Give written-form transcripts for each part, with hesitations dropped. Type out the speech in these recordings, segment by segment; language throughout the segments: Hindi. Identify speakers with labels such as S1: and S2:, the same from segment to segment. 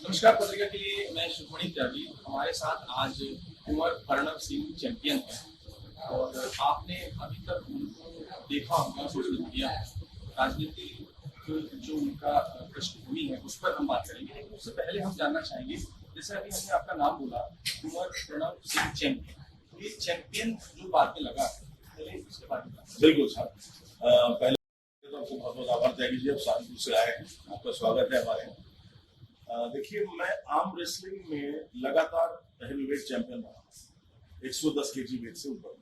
S1: नमस्कार। पत्रिका के लिए मैं सुखमणि त्यागी। हमारे साथ आज कुंवर प्रणव सिंह चैंपियन हैं और आपने अभी तक उनको देखा होगा सोशल मीडिया में। राजनीति जो उनका पृष्ठभूमि है उस पर हम बात करेंगे, लेकिन उससे पहले हम जानना चाहेंगे, जैसे अभी हमने आपका नाम बोला, कुंवर प्रणव सिंह चैंपियन, तो ये चैंपियन जो बाद में लगा पहले उसके बारे में
S2: बिल्कुल साहब। पहले तो आपको बहुत बहुत आभार त्यागी जी, आप सहारनपुर से आए हैं, आपका स्वागत है हमारे यहाँ। देखिए, मैं आर्म रेसलिंग में लगातार हेवीवेट चैंपियन रहा, 110 केजी वेट से ऊपर,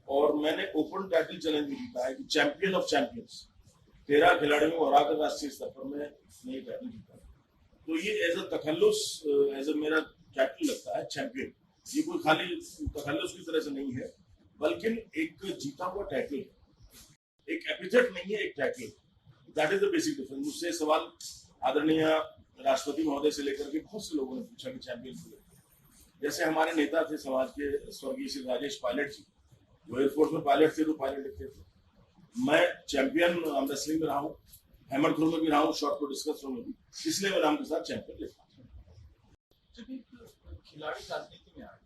S2: और मैंने ओपन टाइटल चैलेंज भी जीता है कि चैंपियन ऑफ चैंपियंस 13 खिलाड़ियों को हरा कर राष्ट्रीय स्तर पर मैं नई टाइटल जीता। तो ये एज अ तखल्लुस, एज अ मेरा टाइटल लगता है चैंपियन। ये कोई खाली तखल्लुस की तरह से नहीं है, बल्कि एक जीता हुआ टाइटल, एक एपिथेट नहीं है, एक title. That is the basic difference. मुझसे सवाल आदरणीय राष्ट्रपति महोदय से लेकर के बहुत से लोगों ने पूछा कि चैंपियन क्यों लेते हैं। जैसे हमारे नेता थे समाज के स्वर्गीय श्री राजेश पायलट जी, वो एयरफोर्स में पायलट थे, तो पायलट लिखते थे। मैं चैंपियन आर्म रेसलिंग में रहा हूँ, हैमर थ्रो में भी रहा हूँ, शॉर्ट को डिस्कस थ्रो में भी, इसलिए मैं नाम के साथ चैंपियन लेता हूँ।
S1: जब एक खिलाड़ी राजनीति में आए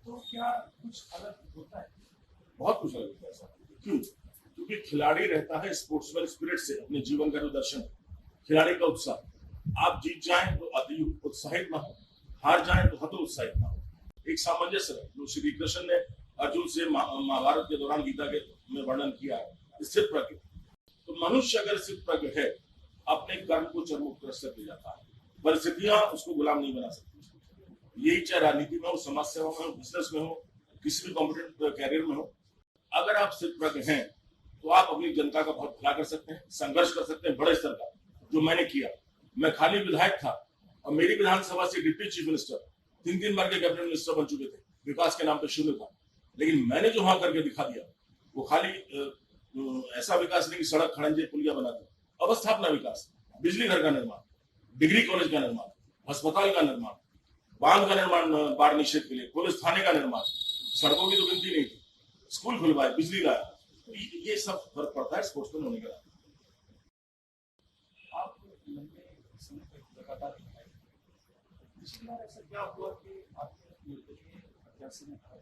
S1: तो क्या कुछ अलग होता है?
S2: बहुत कुछ अलग होता है सर। क्यों? क्योंकि खिलाड़ी रहता है स्पोर्ट्समैन स्पिरिट से, अपने जीवन का जो दर्शन, खिलाड़ी का उत्साह। आप जीत जाएं तो अति उत्साहित ना हो, हार जाएं तो हतो उत्साहित ना हो। एक सामंजस्य है जो श्री कृष्ण ने अर्जुन से महाभारत के दौरान गीता के में वर्णन किया है, स्थित प्रज्ञ। तो मनुष्य अगर स्थित प्रज्ञ है, अपने कर्म को चरमोत्कर्ष तक ले जाता है, परिस्थितियां उसको गुलाम नहीं बना सकती। यही चाहे राजनीति में हो, समाज सेवा में हो, बिजनेस में हो, किसी भी कॉम्पिटेंट कैरियर में हो, अगर आप स्थित प्रज्ञ हैं तो आप अपनी जनता का बहुत भला कर सकते हैं, संघर्ष कर सकते हैं बड़े स्तर का, जो मैंने किया। मैं खाली विधायक था और मेरी विधानसभा से डिप्टी चीफ मिनिस्टर 3 बार के कैबिनेट मिनिस्टर बन चुके थे, विकास के नाम पर शून्य था। लेकिन मैंने जो वहां करके दिखा दिया, वो खाली ऐसा विकास नहीं कि सड़क, खड़ंजे, पुलिया बना दी, अवस्थापना विकास, बिजली घर का निर्माण, डिग्री कॉलेज का निर्माण, अस्पताल का निर्माण, बांध का निर्माण, बाढ़ निषेध के लिए, पुलिस थाने का निर्माण, सड़कों की तो गिनती नहीं थी, स्कूल खुलवाए, बिजली लाया। तो ये सब फर्क पड़ता है स्पोर्ट्समैन होने का।
S1: आप लंबे समय तक लगातार दिखाए, इसके बाद ऐसा क्या हुआ कि आपने निर्दलीय प्रत्याशी में खड़ा?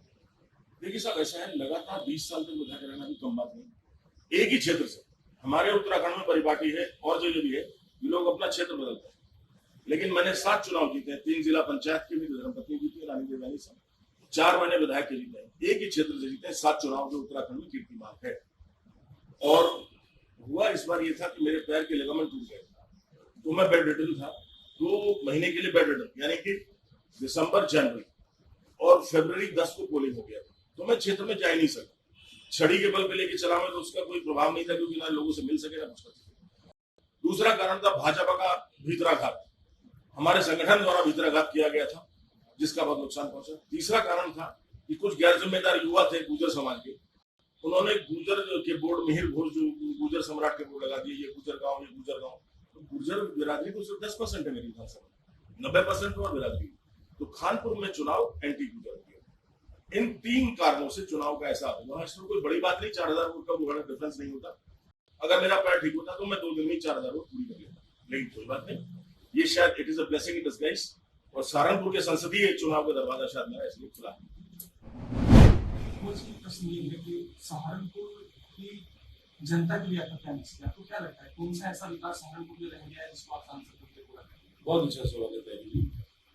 S2: देखिए साहब, ऐसा है, लगातार 20 साल तक विधायक रहना भी कम बात नहीं। एक ही क्षेत्र से, हमारे उत्तराखंड में परिपाटी है और जगह भी है, लोग अपना क्षेत्र बदलते हैं। लेकिन मैंने 7 चुनाव जीते हैं, 3 जिला पंचायत के भी, धर्मपत्नी जीती है, रानी देवयानी साहब, 4 महीने विधायक के जीते हैं, एक ही क्षेत्र से जीते हैं। 7 चुनाव जो उत्तराखंड में कीर्तिमान है। और हुआ इस बार ये था कि मेरे पैर के लिगामेंट टूट गए, तो मैं बेड रिडन था, 2 महीने के लिए बेड रिडन, यानी कि दिसंबर, जनवरी और फरवरी 10 को पोलिंग हो गया, तो मैं क्षेत्र में जा ही नहीं सका। छड़ी के बल पे लेके चला मैं, तो उसका कोई प्रभाव नहीं था, क्योंकि ना लोगों से मिल सके ना कुछ कर सके। दूसरा कारण था भाजपा का भीतराघात, हमारे संगठन द्वारा भीतराघात किया गया था, जिसका बहुत नुकसान पहुंचा। तीसरा कारण था कि कुछ गैर जिम्मेदार युवा थे गुर्जर समाज के, उन्होंने गुर्जर के बोर्ड, मिहिर घोष जो गुर्जर सम्राट के बोर्ड लगा दिए, ये गुर्जर गांव, ये गुर्जर गांव। तो गुर्जर बिरादरी तो सिर्फ 10% है मेरी विधानसभा, 90% और बिरादरी। तो खानपुर में चुनाव एंटी गुर्जर हो गया। इन 3 कारणों से चुनाव का ऐसा हुआ। इसमें कोई बड़ी बात नहीं, 4000 वोट का डिफरेंस नहीं होता। अगर मेरा पैर ठीक होता तो मैं 2 दिन में 4000 वोट पूरी कर लेता, लेकिन कोई बात नहीं, ये शायद it is a blessing in disguise. और सहारनपुर के संसदीय चुनाव का दरवाजा शायद मेरा इसलिए खुला है।
S1: प्रश्न ये है कि सहारनपुर की जनता के लिए आपका क्या मैसेज है? आपको क्या लगता है कौन सा ऐसा विकास सहारनपुर में रह गया है जिसको आप सांसद बनकर पूरा करें?
S2: बहुत अच्छा सवाल है जी।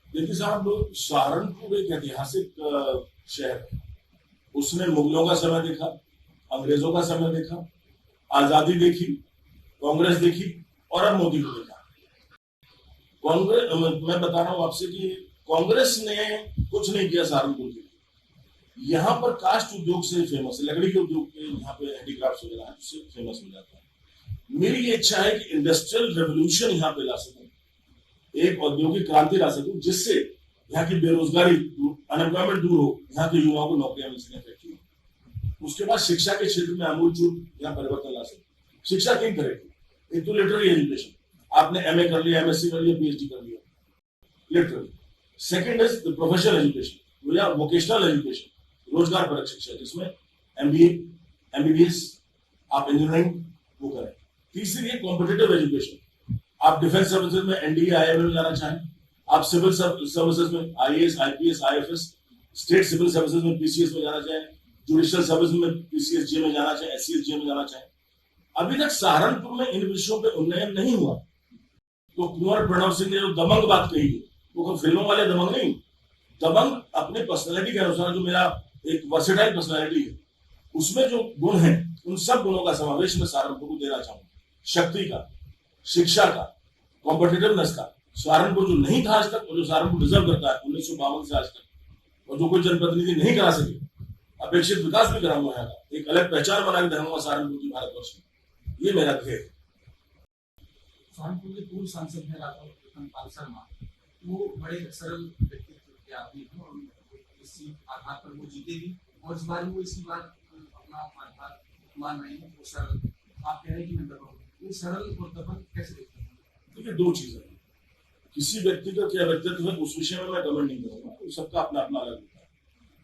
S2: देखिए साहब, सहारनपुर एक ऐतिहासिक शहर है। उसने मुगलों का समय देखा, अंग्रेजों का समय देखा, आजादी देखी, कांग्रेस देखी और अब मोदी को देखा। कांग्रेस, मैं बता रहा हूं आपसे कि कांग्रेस ने कुछ नहीं किया सहारनपुर के लिए। यहाँ पर कास्ट उद्योग से फेमस है, लकड़ी के उद्योग के यहाँ पे हैंडीक्राफ्ट वगैरह है, उससे फेमस हो जाता है। मेरी ये इच्छा है कि इंडस्ट्रियल रेवोल्यूशन यहाँ पे ला सकूं, एक औद्योगिक क्रांति ला सकूं, जिससे यहाँ की बेरोजगारी, अनएम्प्लॉयमेंट दूर हो, यहाँ के युवाओं को नौकरियां मिल सकें, फैक्ट्री। उसके बाद शिक्षा के क्षेत्र में आमूलचूल यहाँ परिवर्तन ला सकूं। शिक्षा 3 तरह की, एक तो लिटरेरी एजुकेशन, आपने MA कर लिया, MSc कर लिया, PhD कर लिया, literary. Second is the professional education या वोकेशनल एजुकेशन, रोजगार परक शिक्षा, जिसमें MBA, MBBS, आप इंजीनियरिंग वो करें। तीसरी है कॉम्पिटिटिव एजुकेशन, आप डिफेंस सर्विसेज में NDA, IIM में जाना चाहें, आप सिविल सर्विसेज में IAS, IPS, IFS, state civil services में पीसीएस में जाना चाहें, जुडिशियल सर्विस में पीसीएसजे में जाना चाहें, एससीएसजे में जाना चाहें, अभी तक सहारनपुर में इन विषयों पे उन्नयन नहीं हुआ। तो कुंवर प्रणव सिंह ने जो दबंग बात कही है, वो फिल्मों वाले दबंग नहीं, दबंग अपने पर्सनैलिटी के अनुसार, जो मेरा एक वर्सेटाइल पर्सनैलिटी है, उसमें जो गुण है, उन सब गुणों का समावेश मैं सहारनपुर को देना चाहूंगा। शक्ति का, शिक्षा का, कॉम्पिटिटिवनेस का, सहारनपुर जो नहीं था आज तक और जो सहारनपुर डिजर्व करता है 1952 से आज तक, और जो कोई जनप्रतिनिधि नहीं करा सके, अपेक्षित विकास भी कराऊंगा यहाँ का, एक अलग पहचान बना के दिखाऊंगा सहारनपुर की भारतवर्ष में। ये मेरा ध्येय है।
S3: सहारनपुर के पूर्व सांसद हैं राघव पाल शर्मा, वो बड़े सरल व्यक्तित्व के आदमी हैं और इसी आधार पर वो जीते भी, और इस बार वो इसी बार अपना आधार मान रहे हैं, वो सरल, आप कह रहे हैं कि मैं दबंग, वो सरल और दबंग कैसे देखते हैं?
S2: देखिए, दो चीजें, किसी व्यक्ति का क्या व्यक्तित्व है उस विषय में मैं कमेंट नहीं करूंगा, सबका अपना अपना अलग होता है।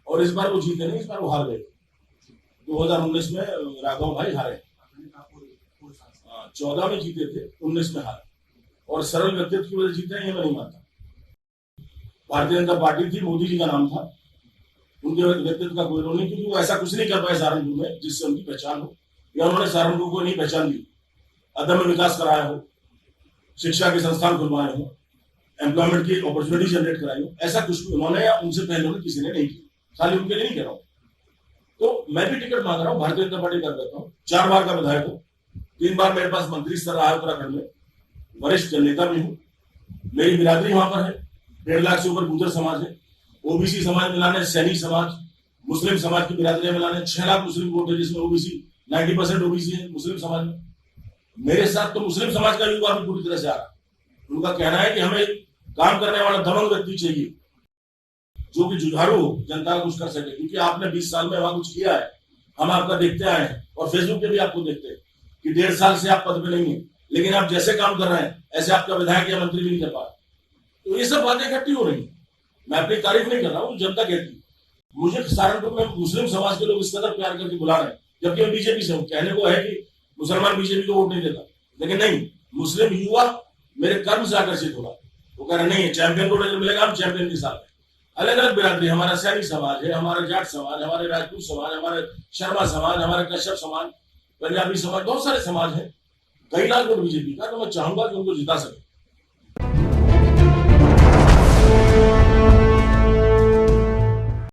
S2: और इस बार वो जीते नहीं, इस बार वो हार गए। 2019 में राघव भाई हारे, 14 में जीते थे, 19 में हारे, और सरल व्यक्तित्व की वजह जीते हैं ये मैं नहीं मानता। भारतीय जनता पार्टी थी, मोदी जी का नाम था, उनके व्यक्तित्व का कोई रोल नहीं, क्योंकि वो ऐसा कुछ नहीं कर पाए सहारनपुर में जिससे उनकी पहचान हो, या उन्होंने सहारनपुर को नहीं पहचान दी, अदम्य विकास कराया हो, शिक्षा के संस्थान खुलवाए हो, एम्प्लॉयमेंट की अपॉर्चुनिटी जनरेट कराई हो, ऐसा कुछ भी उन्होंने या उनसे पहले किसी ने नहीं किया। खाली उनके लिए नहीं कह रहा हूँ। तो मैं भी टिकट मांग रहा हूँ, भारतीय जनता पार्टी कर देता हूँ, 4 बार का विधायक हूँ, 3 बार मेरे पास मंत्री स्तर रहा है उत्तराखंड में, वरिष्ठ नेता भी हूँ, मेरी बिरादरी वहां पर है, 1.5 लाख से ऊपर गुर्जर समाज है, ओबीसी समाज मिलाने, सैनिक समाज, मुस्लिम समाज की बिरादरियां मिलाने 6 लाख मुस्लिम वोट है, जिसमें ओबीसी 90% ओबीसी है मुस्लिम समाज में। मेरे साथ तो मुस्लिम समाज का युवा भी पूरी तरह से आ रहा है। उनका कहना है कि हमें काम करने वाला दबंग व्यक्ति चाहिए, जो कि जुझारू हो, जनता का कुछ कर सके, क्योंकि आपने 20 साल में वहां कुछ किया है, हम आपका देखते आए हैं, और फेसबुक पे भी आपको देखते हैं कि 1.5 साल से आप पद पे नहीं है, लेकिन आप जैसे काम कर रहे हैं ऐसे आपका विधायक या मंत्री भी नहीं कर पा रहे। तो ये सब बातें इकट्ठी हो रही है। मैं अपनी तारीफ नहीं कर रहा हूँ, जनता कहती है। मुझे सहारनपुर में मुस्लिम समाज के लोग इस कदर प्यार करके बुला रहे हैं, जबकि मैं बीजेपी से हूँ। कहने को है कि मुसलमान बीजेपी को वोट नहीं देता, लेकिन नहीं, मुस्लिम युवा मेरे कर्म से आकर्षित होगा। वो कह रहे नहीं है, चैंपियन को नजर मिलेगा, हम चैंपियन के साथ। अलग अलग बिरादरी, हमारा सैनिक समाज है, हमारा जाट समाज, हमारे राजपूत समाज, हमारे शर्मा समाज, हमारे कश्यप समाज, पंजाबी समाज, बहुत सारे समाज है। कई लाख वोट बीजेपी का, तो मैं चाहूंगा कि उनको जिता सके।